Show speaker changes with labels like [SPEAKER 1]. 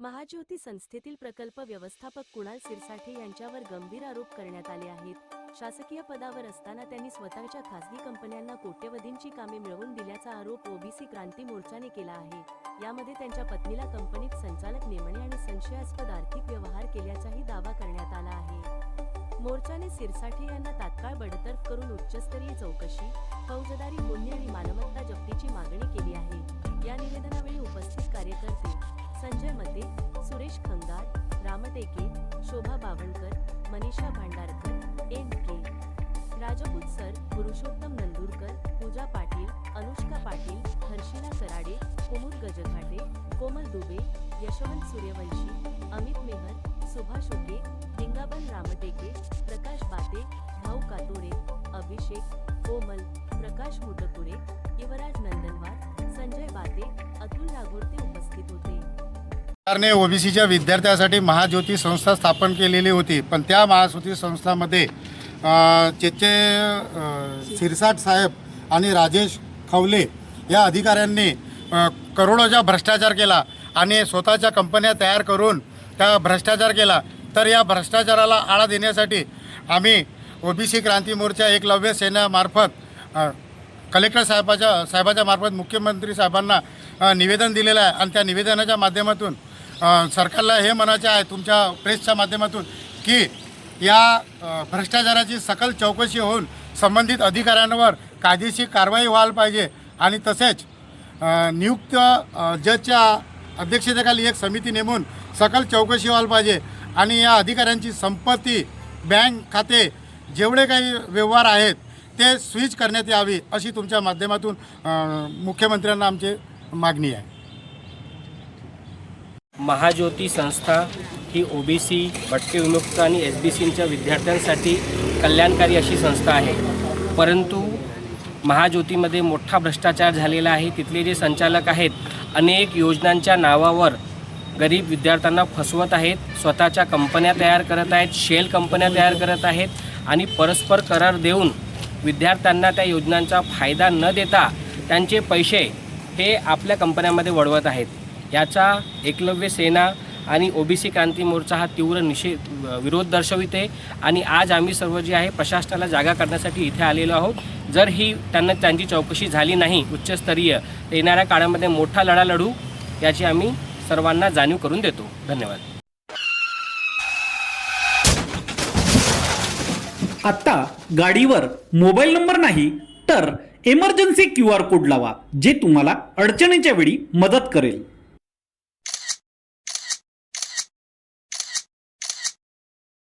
[SPEAKER 1] महाज्योती संस्थेतील प्रकल्प व्यवस्थापक कुणाल सिरसाठे यांच्यावर गंभीर आरोप करण्यात आले आहेत। शासकीय पदावर असताना त्यांनी स्वतःच्या खासगी कंपन्यांना कोट्यवधींची कामे मिळवून दिल्याचा आरोप ओबीसी क्रांती मोर्चाने केला आहे। यामध्ये त्यांच्या पत्नीला कंपनीत संचालक नेमणे आणि संशयास्पद आर्थिक व्यवहार केल्याचाही दावा करण्यात आला आहे। मोर्चाने सिरसाठे यांना तात्काळ बडतर्फ करून उच्चस्तरीय चौकशी, फौजदारी गुन्हे आणि मालमत्ता जप्तीची मागणी केली आहे। या निवेदनावेळी उपस्थित कार्यकर्ते संजय मते, सुरेश खंगार, रामटेके, शोभा बावणकर, मनीषा भांडारकर, एन.के. राजपूत सर, पुरुषोत्तम नंदुरकर, पूजा पाटील, अनुष्का पाटील, हर्षिला कराडे, कुमुद गजघाटे, कोमल दुबे, यशवंत सूर्यवंशी, अमित मेहर, सुभाष उके, हिंगाबन रामटेके, प्रकाश बाते, भाऊ कातोरे, अभिषेक, कोमल, प्रकाश मुटकुरे, युवराज नंदनवार, संजय बाते, अतुल राघोडते उपस्थित होते।
[SPEAKER 2] सरकारने ओबीसीच्या विद्यार्थ्यांसाठी महाज्योती संस्था स्थापन केलेली होती, पण त्या महाज्योती संस्थामध्ये सिरसाट साहेब आणि राजेश खवले या अधिकाऱ्यांनी करोडोचा भ्रष्टाचार केला आणि स्वतःच्या कंपन्या तयार करून त्या भ्रष्टाचार केला। तर या भ्रष्टाचाराला आळा देण्यासाठी आम्ही ओबीसी क्रांती मोर्चा एकलव्य सेनेमार्फत कलेक्टर साहेबाच्या मार्फत मुख्यमंत्री साहेबांना निवेदन दिलेलं आहे आणि त्या निवेदनाच्या माध्यमातून सरकारला हे म्हणायचे आहे तुमच्या प्रेसच्या माध्यमातून की या भ्रष्टाचाराची सकल चौकशी होऊन संबंधित अधिकाऱ्यांवर कायदेशीर कारवाई व्हायला पाहिजे आणि तसेच नियुक्त जजच्या अध्यक्षतेखाली एक समिती नेमून सकल चौकशी व्हायला पाहिजे आणि या अधिकाऱ्यांची संपत्ती, बँक खाते जेवढे काही व्यवहार आहेत ते स्विच करण्यात यावी अशी तुमच्या माध्यमातून मुख्यमंत्र्यांना आमची मागणी आहे।
[SPEAKER 3] महाज्योती संस्था ही ओबीसी, भटके विमुक्त आणि एसबीसीच्या विद्यार्थ्यांसाठी कल्याणकारी अशी संस्था आहे, परंतु महाज्योतीमध्ये मोठा भ्रष्टाचार झालेला आहे। तिथले जे संचालक आहेत अनेक योजनांच्या नावावर गरीब विद्यार्थ्यांना फसवत आहेत, स्वतःच्या कंपन्या तयार करत आहेत, शेल कंपन्या तयार करत आहेत आणि परस्पर करार देऊन विद्यार्थ्यांना त्या योजनांचा फायदा न देता त्यांचे पैसे हे आपल्या कंपन्यांमध्ये वळवत आहेत। याचा एकलव्य सेना आणि ओबीसी क्रांती मोर्चा हा तीव्र विरोध दर्शविते आणि आज आम्ही सर्व जे आहे प्रशासनाला जागा करण्यासाठी इथे आलेलो आहोत। जर ही त्यांची चौकशी झाली नाही उच्चस्तरीय तर येणाऱ्या काळामध्ये मोठा लढा लढू याची आम्ही सर्वांना जाणीव करून देतो। धन्यवाद।
[SPEAKER 4] आता गाडीवर मोबाईल नंबर नाही तर इमर्जन्सी QR कोड लावा, जे तुम्हाला अडचणीच्या वेळी मदत करेल।